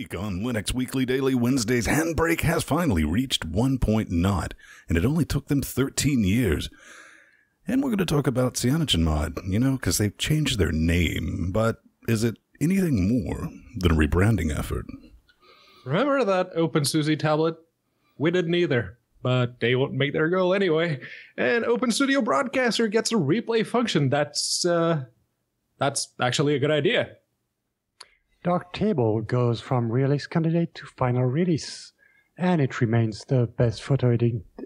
week on Linux Weekly Daily Wednesdays, HandBrake has finally reached 1.0, and it only took them 13 years. And we're going to talk about CyanogenMod, because they've changed their name, but is it anything more than a rebranding effort? Remember that OpenSUSE tablet? We didn't either, but they won't make their goal anyway. And Open Studio Broadcaster gets a replay function. That's actually a good idea. Darktable goes from release candidate to final release, and it remains the best photo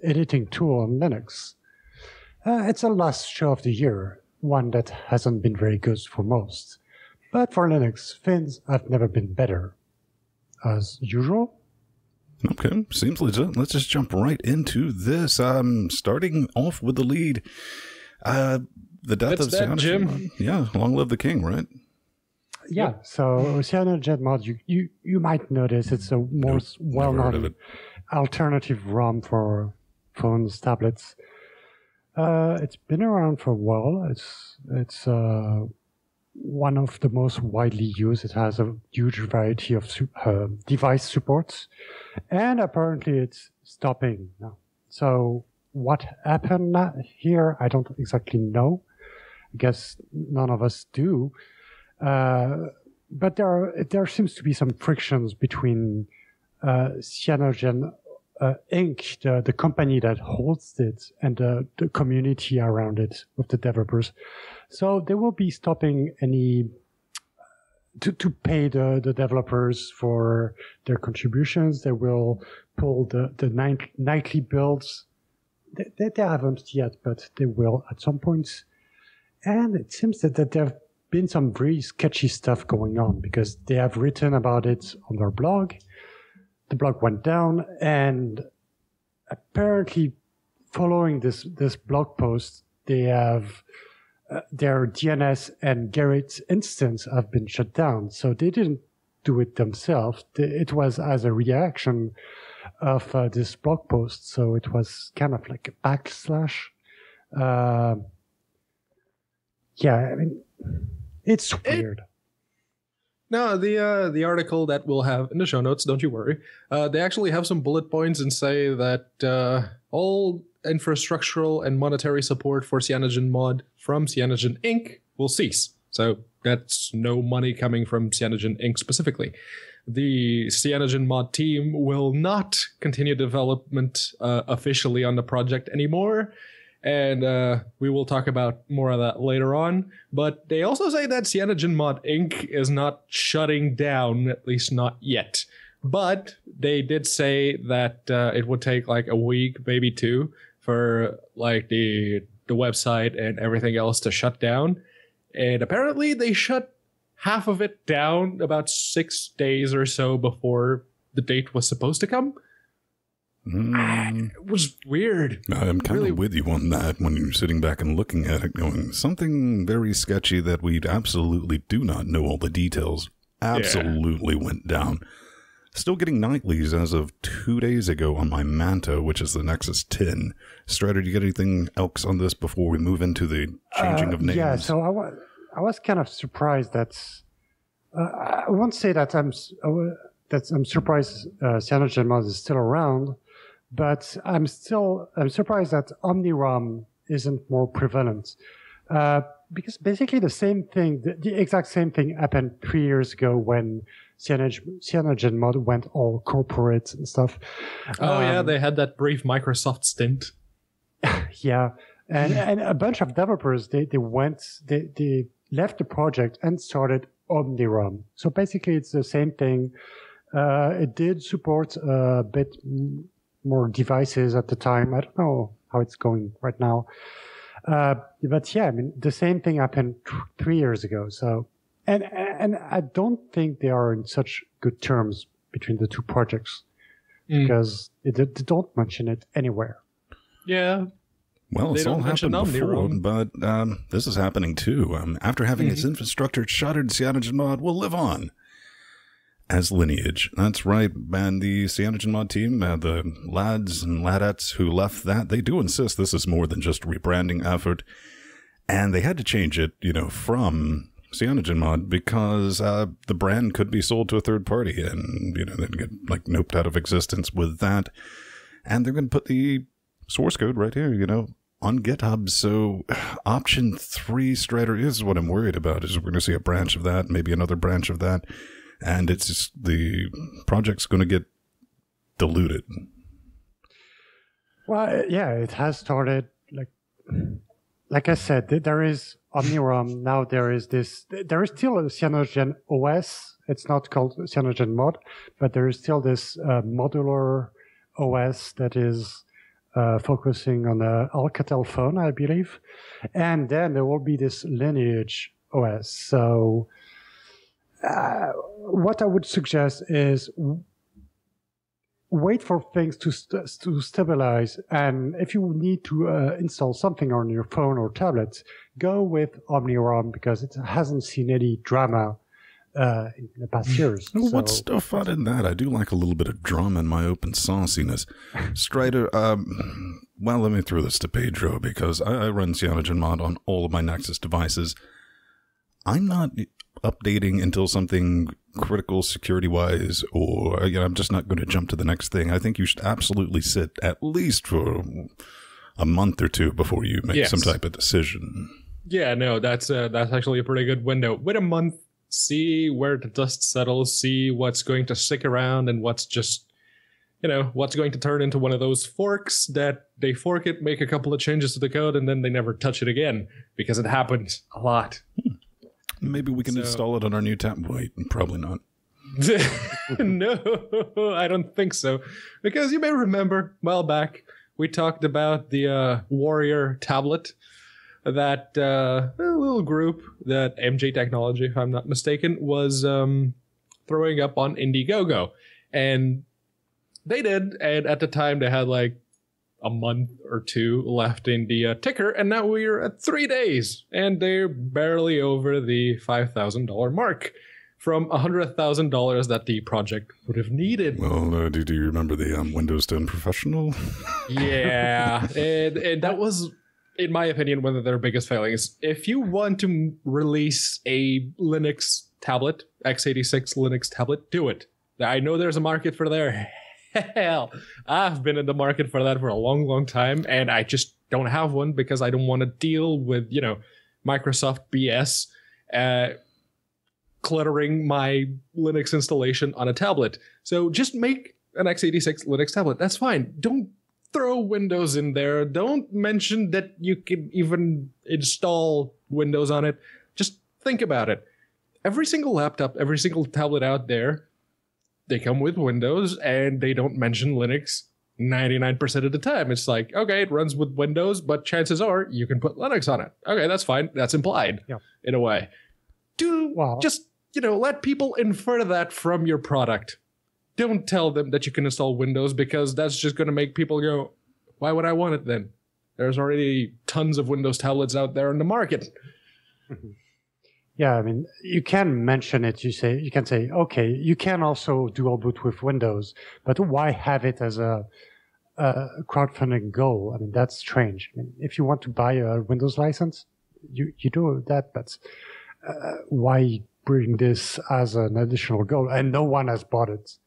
editing tool on Linux. It's the last show of the year, one that hasn't been very good for most. But for Linux, things have never been better. As usual. Okay, seems legit. Let's just jump right into this. Starting off with the lead. The death of CyanogenMod. Yeah, long live the king, right? Yeah, so CyanogenMod, you might notice it's a more well-known alternative ROM for phones, tablets. It's been around for a while. It's one of the most widely used. It has a huge variety of device supports, and apparently it's stopping now. So what happened here, I don't exactly know. I guess none of us do. But there seems to be some frictions between Cyanogen Inc., the company that holds it, and the community around it with the developers. So they will be stopping any to pay the developers for their contributions. They will pull the nightly builds. They haven't yet, but they will at some point. And it seems that there have been some very sketchy stuff going on because they have written about it on their blog. The blog went down, and apparently following this blog post, they have their DNS and Gerrit instance have been shut down. So they didn't do it themselves. It was as a reaction of this blog post. So it was kind of like a backslash. Yeah, I mean, it's weird. No, the article that we'll have in the show notes, don't you worry. They actually have some bullet points and say that all infrastructural and monetary support for CyanogenMod from Cyanogen Inc. will cease. So that's no money coming from Cyanogen Inc. specifically. The CyanogenMod team will not continue development officially on the project anymore. And we will talk about more of that later on. But they also say that CyanogenMod Inc. is not shutting down, at least not yet. But they did say that it would take like a week, maybe two, for like the website and everything else to shut down. And apparently they shut half of it down about 6 days or so before the date was supposed to come. It was weird. I'm kind of with you on that when you're sitting back and looking at it going, something very sketchy that we absolutely do not know all the details absolutely went down. Still getting nightlies as of 2 days ago on my Manta, which is the Nexus 10. Strider, do you get anything else on this before we move into the changing of names? Yeah, so I was kind of surprised that... I won't say that I'm surprised CyanogenMod is still around, but I'm surprised that OmniROM isn't more prevalent. Because basically the same thing, the exact same thing happened 3 years ago when CyanogenMod went all corporate and stuff. Oh yeah, they had that brief Microsoft stint. Yeah, and a bunch of developers, they left the project and started OmniROM. So basically it's the same thing. It did support a bit more devices at the time. I don't know how it's going right now. But yeah, I mean, the same thing happened 3 years ago. So, and I don't think they are in such good terms between the two projects because they don't mention it anywhere. Yeah. Well, it's all happened before, but this is happening too. After having its infrastructure shuttered, CyanogenMod will live on as Lineage. That's right, and the CyanogenMod team, the lads and ladettes who left that, they do insist this is more than just a rebranding effort, and they had to change it, from CyanogenMod because the brand could be sold to a third party, and then get like noped out of existence with that. And they're going to put the source code right here, on GitHub. So option 3 Strider is what I'm worried about. Is we're going to see a branch of that, maybe another branch of that, and it's just the project's going to get diluted. Well, yeah, it has started. Like I said, there is OmniROM. Now there is still a Cyanogen OS. It's not called CyanogenMod, but there is still this modular OS that is focusing on the Alcatel phone, I believe. And then there will be this Lineage OS. So what I would suggest is wait for things to stabilize, and if you need to install something on your phone or tablet, go with OmniROM because it hasn't seen any drama in the past years. What's so fun in that? I do like a little bit of drama in my open sauciness. Strider, well, let me throw this to Pedro because I run CyanogenMod on all of my Nexus devices. I'm not updating until something critical security-wise, or I'm just not going to jump to the next thing. I think you should absolutely sit at least for a month or two before you make some type of decision. Yeah, no, that's actually a pretty good window. Wait a month, see where the dust settles, see what's going to stick around and what's just, what's going to turn into one of those forks that they fork it, make a couple of changes to the code, and then they never touch it again because it happens a lot. Maybe we can install it on our new tab. Wait, probably not. No, I don't think so. Because you may remember, a while back, we talked about the Warrior tablet, that little group that MJ Technology, if I'm not mistaken, was throwing up on Indiegogo. And they did, and at the time they had like a month or two left in the ticker, and now we're at 3 days, and they're barely over the $5,000 mark from $100,000 that the project would have needed. Well, do you remember the Windows 10 Professional? Yeah, and that was, in my opinion, one of their biggest failings. If you want to release a Linux tablet, x86 Linux tablet, do it. I know there's a market for there. Hell, I've been in the market for that for a long, long time, and I just don't have one because I don't want to deal with, Microsoft BS cluttering my Linux installation on a tablet. So just make an x86 Linux tablet. That's fine. Don't throw Windows in there. Don't mention that you can even install Windows on it. Just think about it. Every single laptop, every single tablet out there, they come with Windows, and they don't mention Linux 99% of the time. It's like, okay, it runs with Windows, but chances are you can put Linux on it. Okay, that's fine. That's implied in a way. Just, let people infer that from your product. Don't tell them that you can install Windows because that's just going to make people go, why would I want it then? There's already tons of Windows tablets out there in the market. Yeah, I mean, you can mention it. You can say, okay, you can also dual boot with Windows, but why have it as a crowdfunding goal? I mean, that's strange. I mean, if you want to buy a Windows license, you do that, but why bring this as an additional goal? And no one has bought it.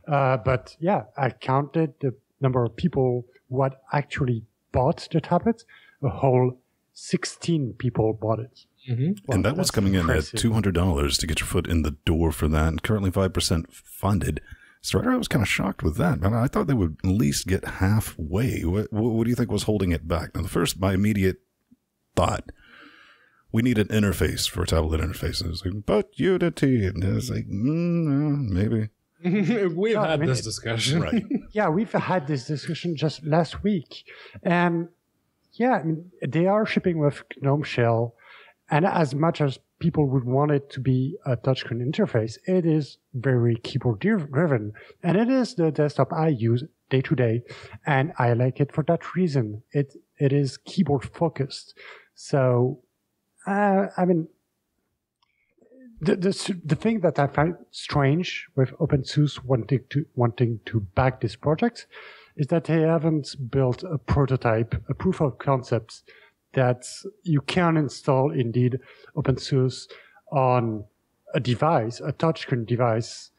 But yeah, I counted the number of people who had actually bought the tablet. A whole 16 people bought it. Mm-hmm. Well, and that was coming impressive. In at $200 to get your foot in the door for that, and currently 5% funded. Strider, I was kind of shocked with that. I thought they would at least get halfway. What do you think was holding it back? Now, my immediate thought, we need an interface for tablet interfaces. Like, but Unity, and I was like, maybe. We've had this discussion. Right. Yeah, we've had this discussion just last week. And yeah, I mean, they are shipping with GNOME Shell. And as much as people would want it to be a touchscreen interface, it is very keyboard driven. And it is the desktop I use day to day. And I like it for that reason. It is keyboard focused. So, I mean, the thing that I find strange with OpenSUSE wanting to back this project is that they haven't built a prototype, a proof of concept that you can install indeed OpenSUSE on a device, a touchscreen device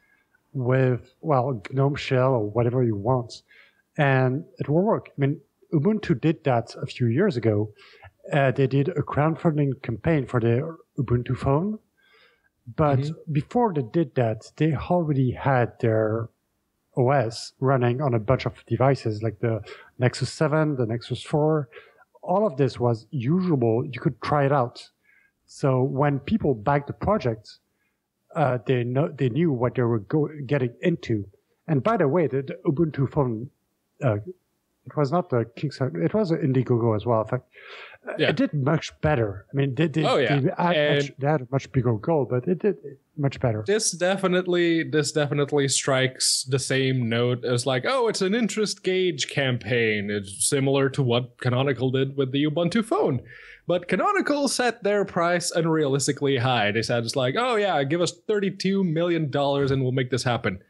with, well, GNOME Shell or whatever you want, and it will work. I mean, Ubuntu did that a few years ago. They did a crowdfunding campaign for the Ubuntu phone, but before they did that, they already had their OS running on a bunch of devices like the Nexus 7, the Nexus 4. All of this was usable. You could try it out. So when people backed the project, they knew what they were getting into. And by the way, the Ubuntu phone, it was not the Kickstarter, it was an Indiegogo as well. In fact, it did much better. I mean, they had a much bigger goal, but it did much better. This definitely strikes the same note as like, oh, it's an interest gauge campaign. It's similar to what Canonical did with the Ubuntu phone. But Canonical set their price unrealistically high. They said, it's like, oh yeah, give us $32 million and we'll make this happen.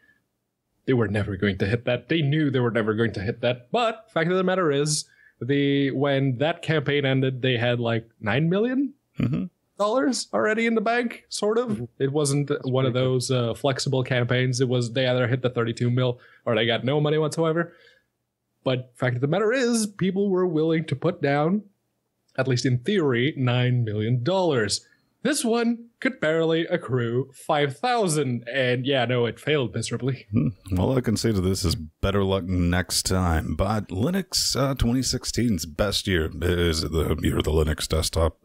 They were never going to hit that. They knew they were never going to hit that. But fact of the matter is, when that campaign ended, they had like $9 million already in the bank, sort of. It wasn't one of those flexible campaigns. It was they either hit the 32 mil or they got no money whatsoever. But fact of the matter is, people were willing to put down, at least in theory, $9 million. This one could barely accrue 5,000, and yeah, no, it failed miserably. All I can say to this is better luck next time. But Linux 2016's best year is the year of the Linux desktop.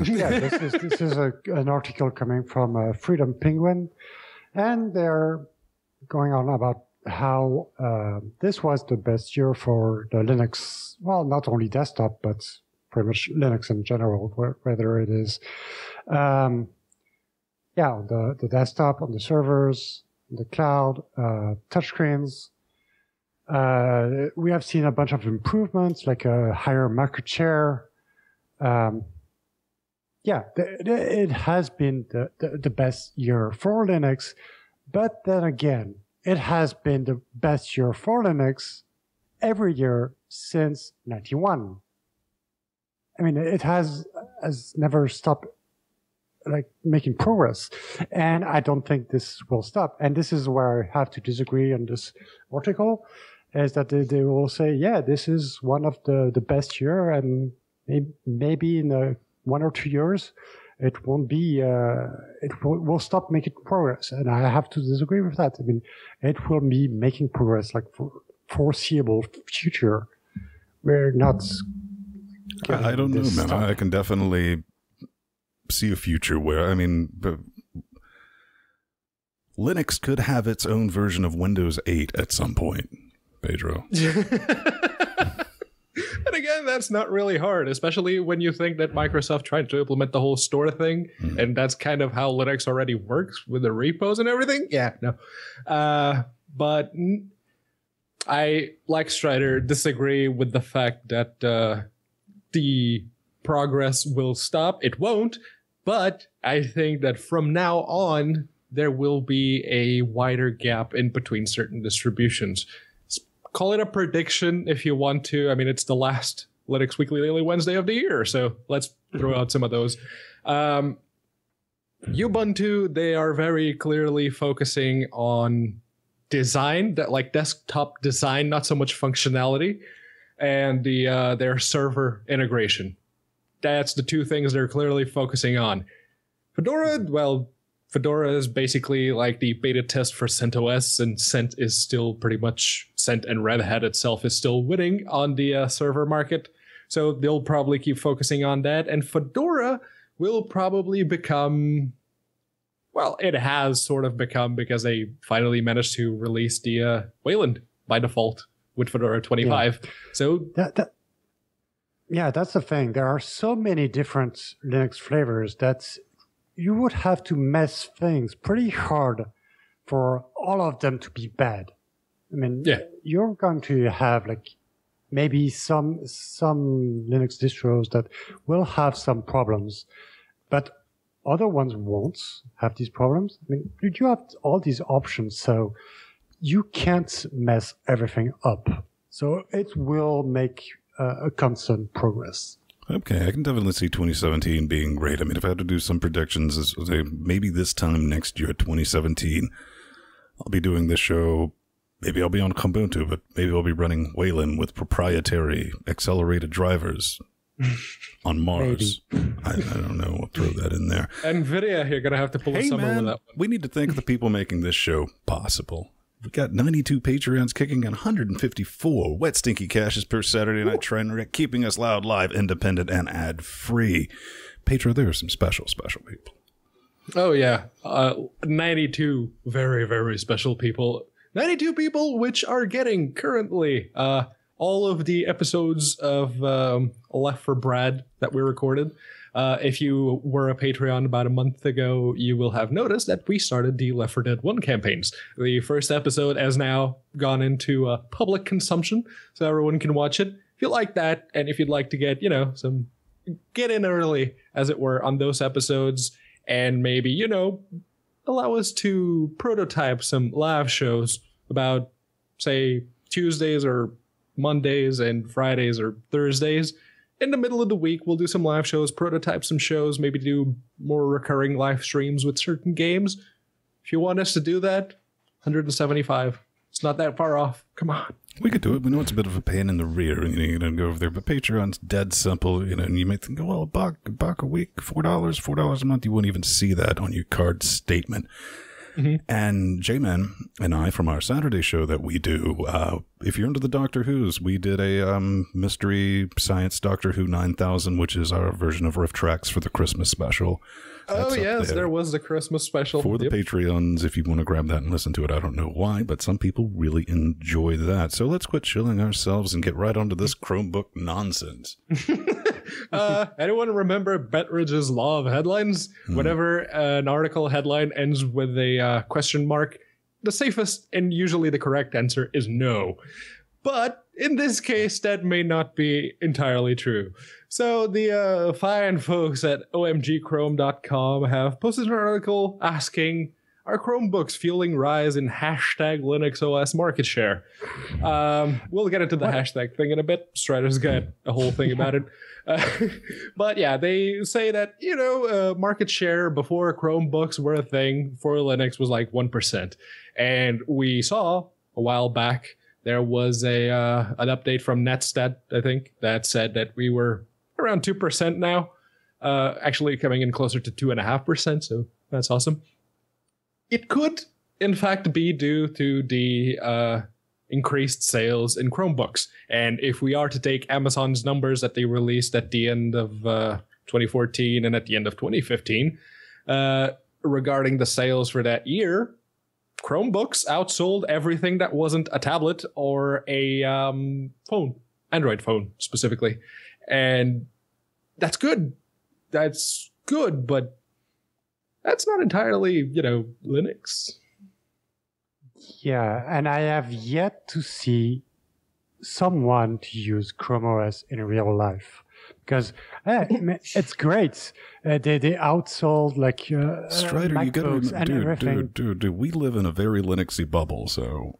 Yeah, this is an article coming from Freedom Penguin, and they're going on about how this was the best year for the Linux, well, not only desktop, but pretty much Linux in general, whether it is the desktop, on the servers, the cloud, touchscreens. We have seen a bunch of improvements, like a higher market share. It has been the best year for Linux, but then again, it has been the best year for Linux every year since 91. I mean, it has never stopped like making progress, and I don't think this will stop. And this is where I have to disagree on this article, is that they will say, yeah, this is one of the best year, and maybe in 1 or 2 years, it won't be. Will stop making progress, and I have to disagree with that. I mean, it will be making progress like for foreseeable future. We're not. I don't know, man. I can definitely see a future where, I mean, Linux could have its own version of Windows 8 at some point, Pedro. And again, that's not really hard, especially when you think that Microsoft tried to implement the whole store thing, and that's kind of how Linux already works with the repos and everything. Yeah, no. But I, like Strider, disagree with the fact that the progress will stop. It won't, but I think that from now on, there will be a wider gap in between certain distributions. Call it a prediction if you want to. I mean, it's the last Linux Weekly Daily Wednesday of the year, so let's throw out some of those. Ubuntu, they are very clearly focusing on design, that like desktop design, not so much functionality, and their server integration. That's the two things they're clearly focusing on. Fedora, well, Fedora is basically like the beta test for CentOS, and Cent is still pretty much, Cent and Red Hat itself is still winning on the server market. So they'll probably keep focusing on that. And Fedora will probably become, well, it has sort of become, because they finally managed to release the Wayland by default with Fedora 25. Yeah. So that's the thing. There are so many different Linux flavors that you would have to mess things pretty hard for all of them to be bad. I mean, you're going to have like maybe some Linux distros that will have some problems, but other ones won't have these problems. I mean, you have all these options, so you can't mess everything up. So it will make a constant progress. Okay, I can definitely see 2017 being great. I mean, if I had to do some predictions, maybe this time next year, 2017, I'll be doing this show. Maybe I'll be on Ubuntu, but maybe I'll be running Wayland with proprietary accelerated drivers on Mars. I don't know. We'll throw that in there. NVIDIA, you're going to have to pull a summer with that one. We need to thank the people making this show possible. We got 92 Patreons kicking and 154 wet stinky caches per Saturday night trend, keeping us loud, live, independent, and ad-free. Patreon, there are some special people. Oh, yeah. 92 very, very special people. 92 people which are getting currently all of the episodes of Left for Brad that we recorded. If you were a Patreon about a month ago, you will have noticed that we started the Left 4 Dead 1 campaigns. The first episode has now gone into public consumption, so everyone can watch it. If you like that, and if you'd like to get, get in early, as it were, on those episodes, and maybe, allow us to prototype some live shows about, say, Tuesdays or Mondays and Fridays or Thursdays. In the middle of the week, we'll do some live shows, prototype some shows, maybe do more recurring live streams with certain games. If you want us to do that, 175. It's not that far off. Come on. We could do it. We know it's a bit of a pain in the rear. You don't go over there, but Patreon's dead simple. And you might think, well, a buck a week, $4 a month. You wouldn't even see that on your card statement. Mm-hmm. And J-Man and I, from our Saturday show that we do, if you're into the Doctor Who's, we did a mystery science Doctor Who 9000, which is our version of Riff Tracks for the Christmas special. Oh, yes, there was the Christmas special. For the Patreons, if you want to grab that and listen to it. I don't know why, but some people really enjoy that. So let's quit chilling ourselves and get right onto this Chromebook nonsense. Anyone remember Bettridge's law of headlines? Whenever an article headline ends with a question mark, the safest and usually the correct answer is no. But in this case, that may not be entirely true. So the fine folks at omgchrome.com have posted an article asking, are Chromebooks fueling rise in hashtag Linux OS market share? We'll get into the hashtag thing in a bit. Strider's got a whole thing about it. But yeah, they say that, market share before Chromebooks were a thing for Linux was like 1%. And we saw a while back, there was an update from Netstat, I think, that said that we were around 2% now, actually coming in closer to 2.5%. So that's awesome. It could, in fact, be due to the increased sales in Chromebooks. And if we are to take Amazon's numbers that they released at the end of 2014 and at the end of 2015, regarding the sales for that year, Chromebooks outsold everything that wasn't a tablet or a phone, Android phone specifically. And that's good. That's good, but that's not entirely, Linux. Yeah, and I have yet to see someone to use Chrome OS in real life. Because it's great. They outsold Strider, you gotta dude, we live in a very Linuxy bubble, so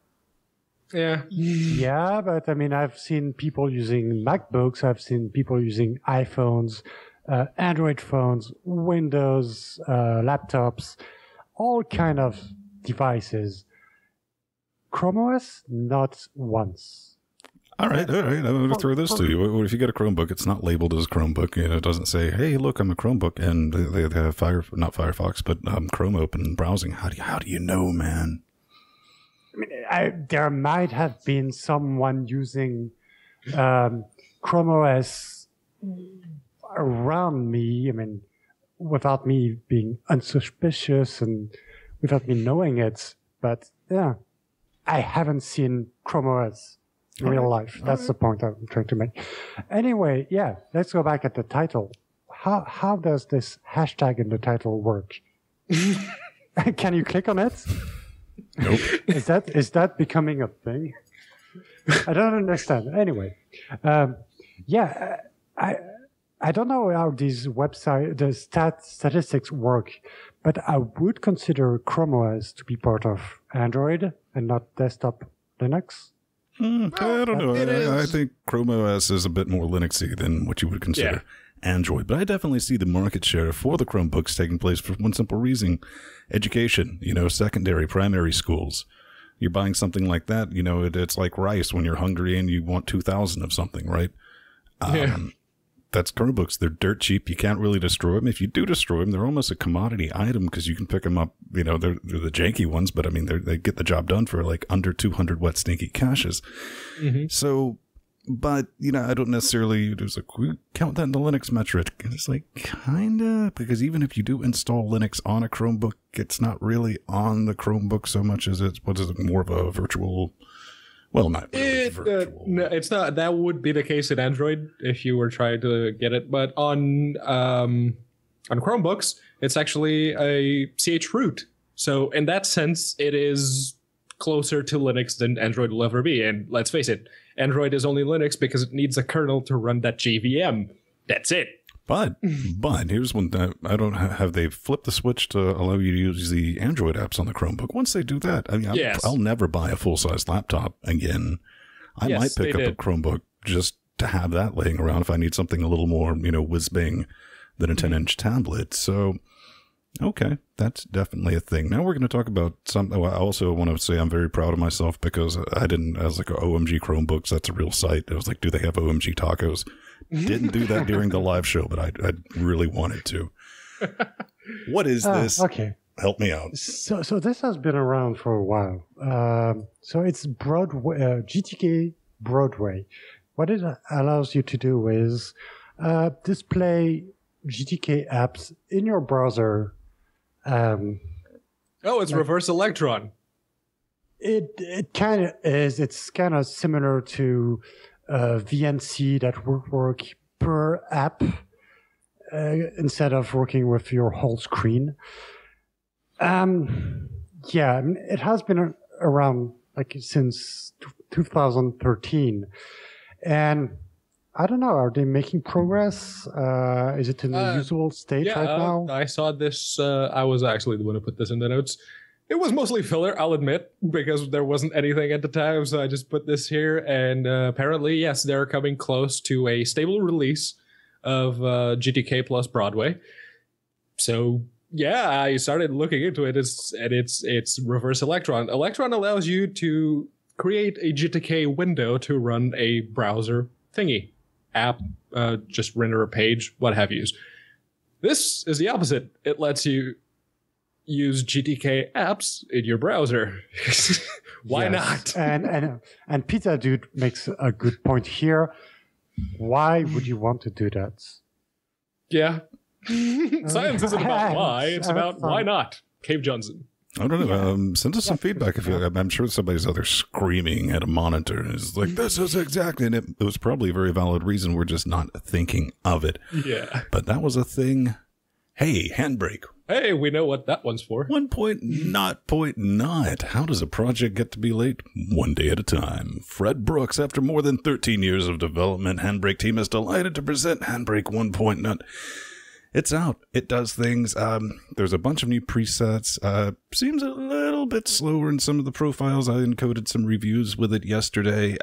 yeah, but I mean, I've seen people using MacBooks, I've seen people using iPhones, Android phones, Windows, laptops, all kind of devices. Chrome OS, not once. All right. I'm going to throw this to you. If you get a Chromebook, it's not labeled as a Chromebook. It doesn't say, "Hey, look, I'm a Chromebook," and they have not Firefox, but Chrome open browsing. How do you know, man? I mean, there might have been someone using Chrome OS around me. I mean, without me being unsuspicious and without me knowing it. But yeah, I haven't seen Chrome OS. Real life. That's the point I'm trying to make. Anyway, yeah, let's go back at the title. How does this hashtag in the title work? Can you click on it? Nope. Is that becoming a thing? I don't understand. Anyway, yeah, I don't know how these the statistics work, but I would consider Chrome OS to be part of Android and not desktop Linux. I don't know. I think Chrome OS is a bit more Linuxy than what you would consider Android. But I definitely see the market share for the Chromebooks taking place for one simple reason. Education, secondary, primary schools. You're buying something like that, it's like rice when you're hungry and you want 2,000 of something, right? That's Chromebooks. They're dirt cheap. You can't really destroy them. If you do destroy them, they're almost a commodity item because you can pick them up. They're the janky ones, but I mean, they get the job done for like under 200 wet stinky caches. Mm-hmm. So, but I don't necessarily we count that in the Linux metric. It's like kinda, because even if you do install Linux on a Chromebook, it's not really on the Chromebook so much as it's more of a virtual. Well, not really no, it's not. That would be the case in Android if you were trying to get it. But on Chromebooks, it's actually a CH root. So in that sense, it is closer to Linux than Android will ever be. And let's face it, Android is only Linux because it needs a kernel to run that JVM. That's it. But here's one that I don't have. They flipped the switch to allow you to use the Android apps on the Chromebook. Once they do that, I mean, I'll never buy a full-size laptop again. I might pick up a Chromebook just to have that laying around if I need something a little more, whiz-bang than a 10-inch tablet. So, okay, that's definitely a thing. Now we're going to talk about something. I also want to say I'm very proud of myself because I was like, OMG Chromebooks, that's a real site. I was like, do they have OMG tacos? Didn't do that during the live show, but I really wanted to. What is this? Okay. Help me out. So this has been around for a while. So it's Broadway, GTK Broadway. What it allows you to do is display GTK apps in your browser. It's reverse Electron. It kind of is. It's kind of similar to VNC that would work per app instead of working with your whole screen. It has been around since 2013, and I don't know. Are they making progress? Is it in the usual state right now? I saw this. I was actually the one who put this in the notes. It was mostly filler, I'll admit, because there wasn't anything at the time, so I just put this here. And apparently, yes, they're coming close to a stable release of GTK plus Broadway. So, yeah, I started looking into it, it's reverse Electron. Electron allows you to create a GTK window to run a browser thingy, app, just render a page, what have you. This is the opposite. It lets you use GTK apps in your browser. Why not? And Pizza Dude makes a good point here. Why would you want to do that? Yeah. Science isn't about why, it's about why not. Cave Johnson. I don't know. Send us some feedback if you like. I'm sure somebody's out there screaming at a monitor and is like, this is exactly, and it was probably a very valid reason. We're just not thinking of it. Yeah. But that was a thing. Hey, HandBrake. Hey, we know what that one's for. Not. How does a project get to be late? One day at a time. Fred Brooks, after more than 13 years of development, HandBrake team is delighted to present HandBrake 1.0. It's out. It does things. There's a bunch of new presets. Seems a little bit slower in some of the profiles. I encoded some reviews with it yesterday.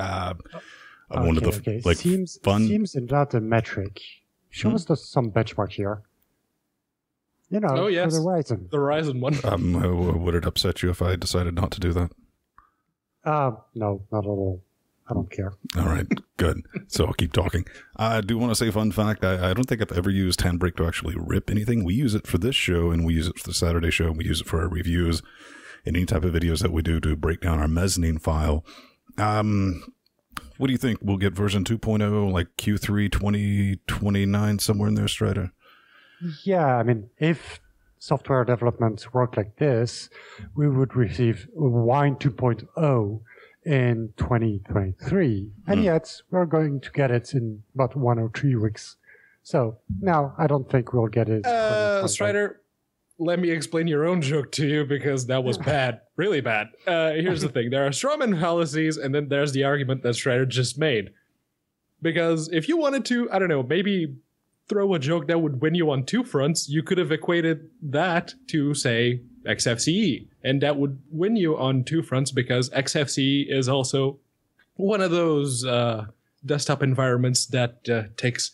One of the fun. Seems not a metric. Show us some benchmark here. For the Ryzen. The Ryzen one. Would it upset you if I decided not to do that? No, not at all. I don't care. All right, good. So I'll keep talking. I do want to say, fun fact, I don't think I've ever used HandBrake to actually rip anything. We use it for this show, and we use it for the Saturday show, and we use it for our reviews and any type of videos that we do to break down our mezzanine file. What do you think? We'll get version 2.0, like Q3 2029, somewhere in there, Strider? Yeah, I mean, if software development worked like this, we would receive Wine 2.0 in 2023. And yet, we're going to get it in about 1 or 3 weeks. So, no, I don't think we'll get it. Strider, let me explain your own joke to you because that was bad. Really bad. Here's the thing. There are strawman fallacies, and then there's the argument that Strider just made. Because if you wanted to, I don't know, maybe throw a joke that would win you on two fronts, you could have equated that to, say, XFCE. And that would win you on two fronts because XFCE is also one of those desktop environments that takes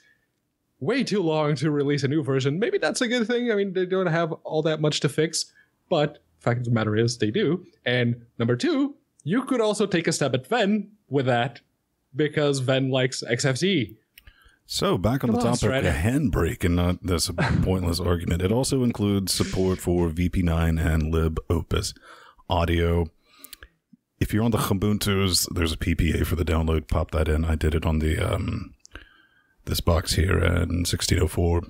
way too long to release a new version. Maybe that's a good thing. I mean, they don't have all that much to fix, but the fact of the matter is they do. And number two, you could also take a stab at Ven with that, because Ven likes XFCE. So, back on the topic of HandBrake, and not this pointless argument, it also includes support for VP9 and libopus audio. If you're on the Ubuntu's, there's a PPA for the download. Pop that in. I did it on the this box here in 1604.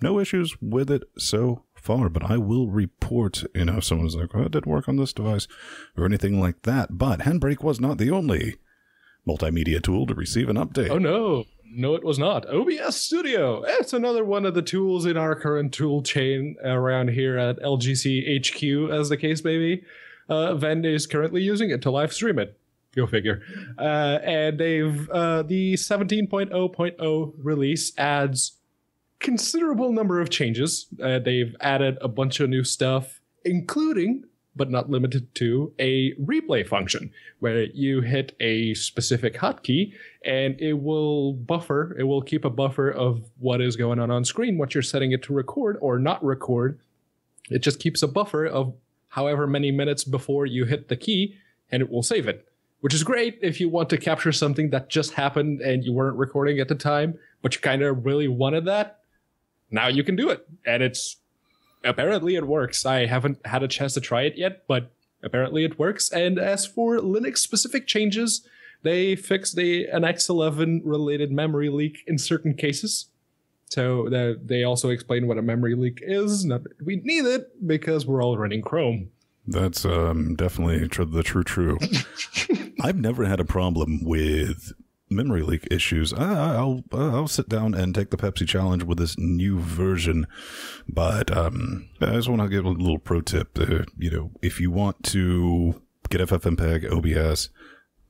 No issues with it so far, but I will report, if someone's like, oh, it didn't work on this device, or anything like that. But HandBrake was not the only multimedia tool to receive an update. Oh, no. No, it was not. OBS Studio. It's another one of the tools in our current tool chain around here at LGC HQ, as the case may be. Ven is currently using it to live stream it. Go figure. And they've the 17.0.0 release adds considerable number of changes. They've added a bunch of new stuff, including, but not limited to, a replay function, where you hit a specific hotkey and it will buffer. It will keep a buffer of what is going on screen, what you're setting it to record or not record. It just keeps a buffer of however many minutes before you hit the key, and it will save it, which is great if you want to capture something that just happened and you weren't recording at the time, but you kind of really wanted that. Now you can do it, and apparently it works. I haven't had a chance to try it yet, but apparently it works. And as for Linux-specific changes, they fixed an X11-related memory leak in certain cases. So they also explain what a memory leak is. Not that we need it, because we're all running Chrome. That's definitely the true. I've never had a problem with memory leak issues. I'll sit down and take the Pepsi challenge with this new version, but I just want to give a little pro tip. If you want to get FFmpeg, OBS,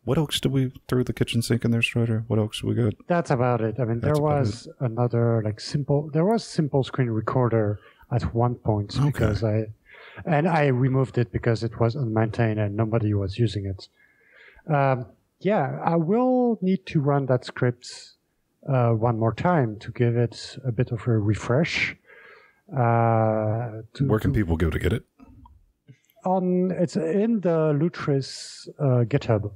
what else did we throw the kitchen sink in there, Strider? What else we got? That's about it. I mean, there was another simple screen recorder at one point, because I removed it because it was unmaintained and nobody was using it. I will need to run that script one more time to give it a bit of a refresh. Where can people go to get it? It's in the Lutris GitHub.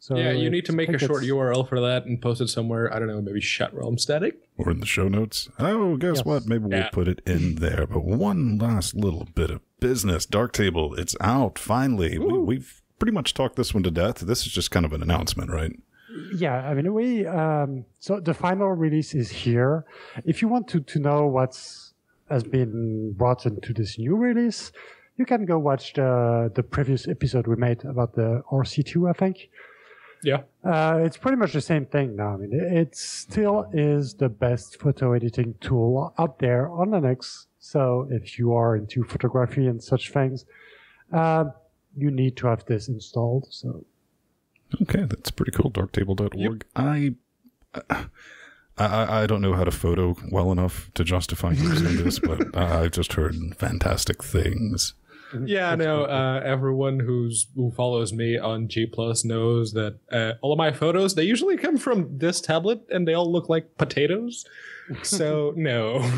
So yeah, you need to make a short URL for that and post it somewhere. I don't know, maybe Chatroom static? Or in the show notes. Oh, guess what? Maybe we'll put it in there. But one last little bit of business. Darktable, it's out, finally. We've pretty much talked this one to death. This is just kind of an announcement, right? Yeah, I mean, so the final release is here. If you want to know has been brought into this new release, you can go watch the previous episode we made about the RC2, I think. Yeah. It's pretty much the same thing now. I mean, it still is the best photo editing tool out there on Linux. So if you are into photography and such things, you need to have this installed. So, okay, that's pretty cool. Darktable.org. Yep. I don't know how to photo well enough to justify using this, but I've just heard fantastic things. Yeah, I know. Everyone who follows me on G+ knows that all of my photos, they usually come from this tablet, and they all look like potatoes. So no.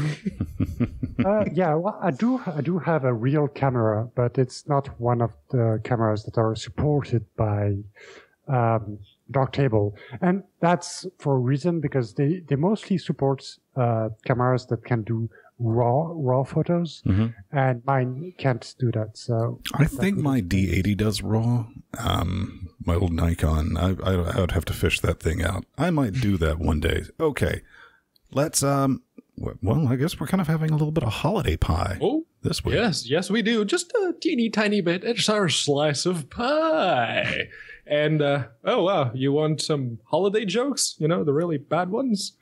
Well, I do have a real camera, but it's not one of the cameras that are supported by Darktable, and that's for a reason, because they mostly support cameras that can do raw photos, and mine can't do that. So I think my D80 does raw. My old Nikon. I would have to fish that thing out. I might do that one day. Okay, let's well, I guess we're kind of having a little bit of holiday pie this week. Yes, we do. Just a teeny tiny bit. It's our slice of pie. And oh wow, you want some holiday jokes? The really bad ones.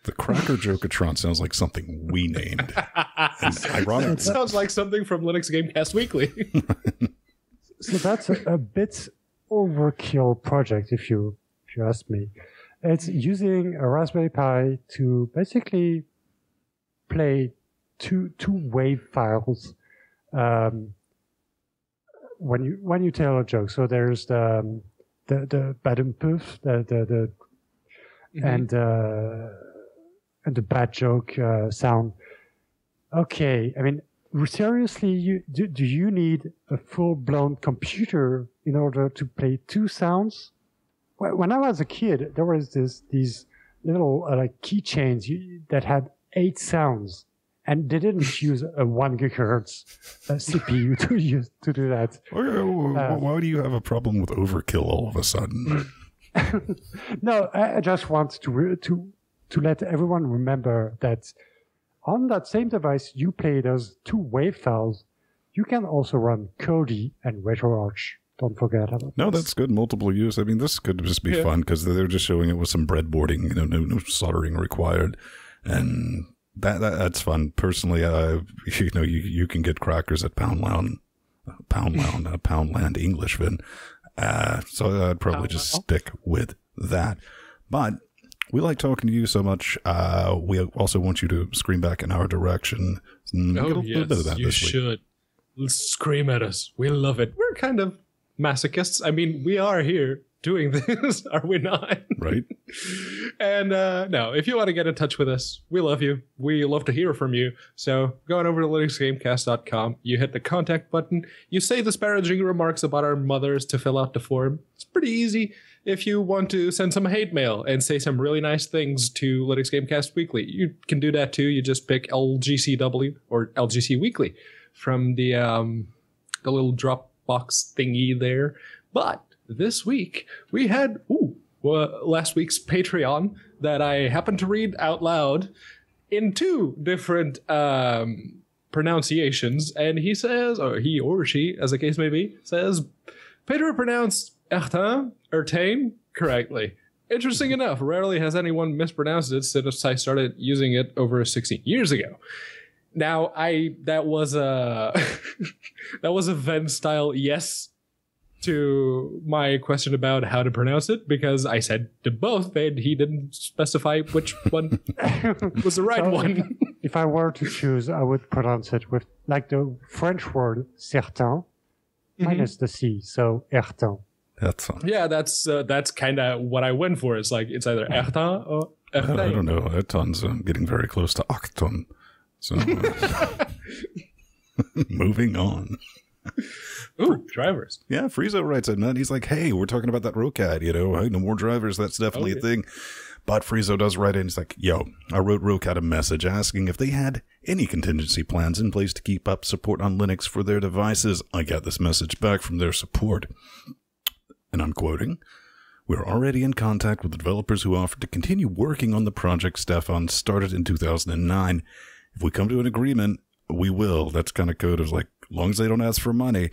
The Cracker Jokatron sounds like something we named. Ironic. It sounds like something from Linux Gamecast Weekly. So that's a bit overkill project, if you ask me. It's using a Raspberry Pi to basically play two wave files when you tell a joke. So there's the the badum puff, and the bad joke sound. Okay, I mean, seriously, do you need a full-blown computer in order to play 2 sounds? When I was a kid, there was these little like keychains that had 8 sounds, and they didn't use a 1 gigahertz CPU to do that. Why do you have a problem with overkill all of a sudden? No, I just want to let everyone remember that on that same device you play those 2 WAV files, you can also run Kodi and RetroArch. Don't forget about that. No, that's good. Multiple use. I mean, this could just be fun because they're just showing it with some breadboarding, no soldering required, and that's fun. Personally, you can get crackers at Poundland English Vin. So I'd probably just stick with that. But we like talking to you so much. We also want you to scream back in our direction. Oh, yes, you should. Scream at us. We love it. We're kind of masochists. I mean, we are here doing this, are we not? Right. And no, if you want to get in touch with us, we love you. We love to hear from you. So go on over to linuxgamecast.com. You hit the contact button. You say disparaging remarks about our mothers to fill out the form. It's pretty easy. If you want to send some hate mail and say some really nice things to Linux Gamecast Weekly, you can do that too. You just pick LGCW or LGC Weekly from the little Dropbox thingy there. But this week we had last week's Patreon that I happened to read out loud in 2 different pronunciations, and he says, or he or she, as the case may be, says Pedro pronounced Achtung correctly. Interesting enough, rarely has anyone mispronounced it since I started using it over 16 years ago. Now, that was a Venn style yes to my question about how to pronounce it, because I said to both and he didn't specify which one was the right one. If I were to choose, I would pronounce it with like the French word certain minus the C, so Ertin. That's fun. Yeah, that's kind of what I went for. It's like it's either Ertin or Ertin. I don't know. Ertin's getting very close to Achtung. So moving on. Ooh, drivers. Yeah, Friezo writes it, man. He's like, hey, we're talking about that Roccat, hey, no more drivers. That's definitely a thing. But Friezo does write in. He's like, yo, I wrote Roccat a message asking if they had any contingency plans in place to keep up support on Linux for their devices. I got this message back from their support. And I'm quoting, we're already in contact with the developers who offered to continue working on the project Stefan started in 2009. If we come to an agreement, we will. That's kind of code of like, as long as they don't ask for money,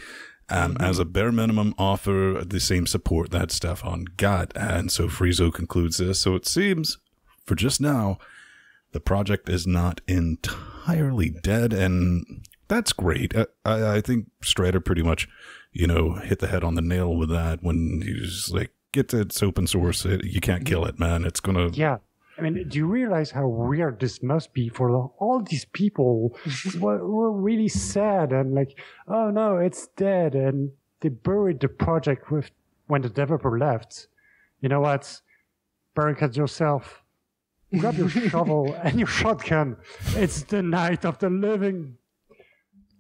as a bare minimum, offer the same support that Stefan got. And so Friezo concludes this. So it seems, for just now, the project is not entirely dead, and that's great. I think Strider pretty much, hit the head on the nail with that when he's like, it's open source. You can't kill it, man. It's going to... Yeah. I mean, do you realize how weird this must be for all these people who were really sad and like, oh no, it's dead, and they buried the project when the developer left. You know what? Barricade yourself. Grab your shovel and your shotgun. It's the night of the living.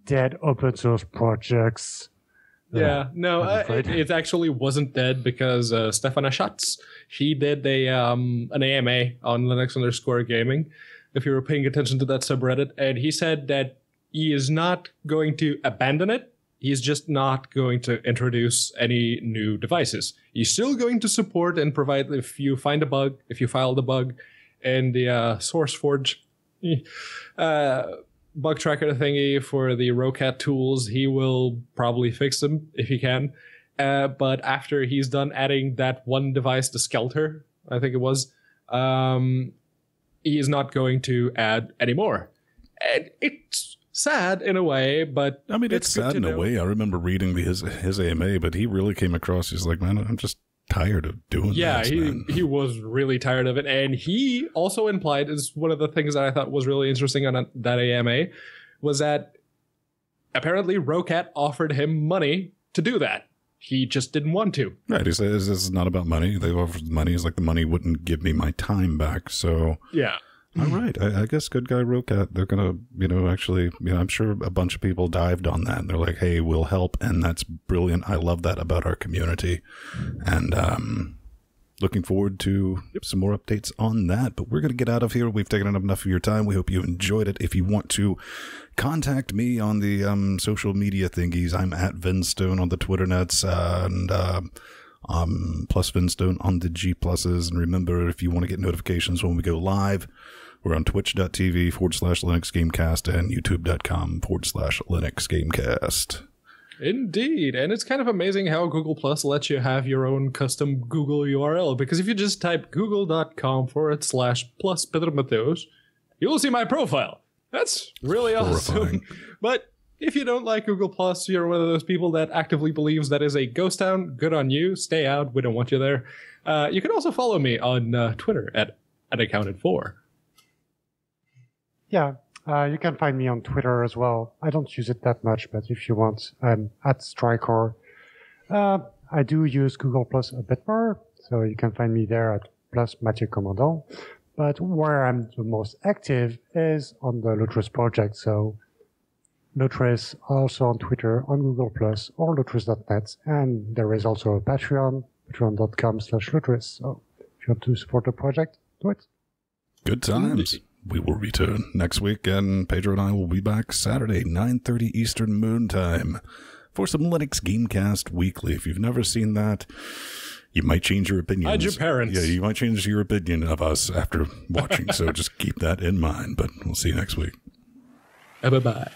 Dead open source projects. Yeah, no, it actually wasn't dead because Stefan Aschatz, he did an AMA on Linux_gaming, if you were paying attention to that subreddit, and he said that he is not going to abandon it. He's just not going to introduce any new devices. He's still going to support and provide, if you find a bug, if you file the bug, and the SourceForge bug tracker thingy for the Roccat tools, he will probably fix them if he can. But after he's done adding that one device, the Skelter, I think it was, he is not going to add any more. And it's sad in a way, but I mean, it's sad in a way. I remember reading his AMA, but he really came across, he's like, man, I'm just tired of doing this. Yeah, he was really tired of it. And he also implied, is one of the things that I thought was really interesting on that AMA, was that apparently Roccat offered him money to do that. He just didn't want to. Right. He says this is not about money. They offered money. It's like the money wouldn't give me my time back. So yeah. All right. I guess good guy Roccat, they're going to, actually, I'm sure a bunch of people dived on that. And they're like, hey, we'll help. And that's brilliant. I love that about our community. And looking forward to some more updates on that. But we're going to get out of here. We've taken up enough of your time. We hope you enjoyed it. If you want to contact me on the social media thingies, I'm at Vinstone on the Twitter nets and plus Vinstone on the G pluses. And remember, if you want to get notifications when we go live, we're on twitch.tv/Linux Gamecast and youtube.com/Linux Gamecast. Indeed. And it's kind of amazing how Google Plus lets you have your own custom Google URL, because if you just type google.com/plus Pedro Mateos, you'll see my profile. That's really awesome. But if you don't like Google Plus, you're one of those people that actively believes that is a ghost town, good on you. Stay out. We don't want you there. You can also follow me on Twitter at unaccounted4. Yeah. You can find me on Twitter as well. I don't use it that much, but if you want, I'm at Strikor. I do use Google Plus a bit more, so you can find me there at plus Mathieu Commandant. But where I'm the most active is on the Lutris project. So Lutris also on Twitter, on Google Plus, or Lutris.net. And there is also a Patreon, patreon.com/Lutris. So if you want to support the project, do it. Good times. We will return next week, and Pedro and I will be back Saturday, 9:30 Eastern Moon Time, for some Linux Gamecast Weekly. If you've never seen that, you might change your opinion. Hide your parents. Yeah, you might change your opinion of us after watching, so just keep that in mind. But we'll see you next week. Bye-bye.